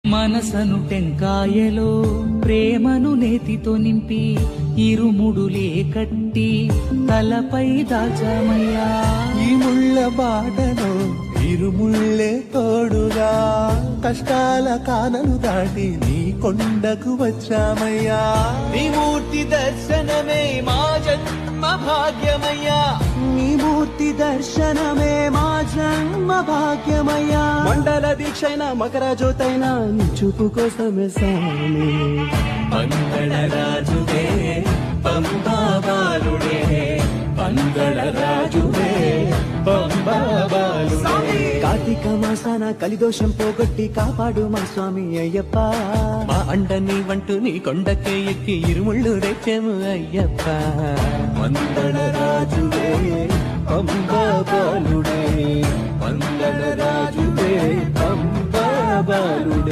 మనసను టెంకాయలో ప్రేమను నేతితో నింపి ఇరుముడులే కట్టి తలపై దాచామయ్యా. ఈ ముళ్ళ బాటలో ఇరుముళ్ళే తోడుగా కష్టాల కానలు దాటి నీ కొండకు వచ్చామయ్యా. నీ మూర్తి దర్శనమే మా జన్మ భాగ్యమయ్యా. నీ మూర్తి దర్శనమే మా జన్మ భాగ్యమయ్యా. మండల దీక్షైన మకర జ్యోతైన నీ చూపు కోసమే సామి. మంగళరాజువే పంబా బాలుడే, మంగళరాజువే పంబా బాలుడే. కార్తీక మాసాన కలిదోషం పోగొట్టి కాపాడు మా స్వామి అయ్యప్ప. మా అండని వంటూ నీ కొండకే ఎక్కి ఇరుముళ్ళు తెచ్చాము అయ్యప్ప. మంగళరాజువే పంబా బాలుడే, మంగళరాజువే పంబా బాలుడే.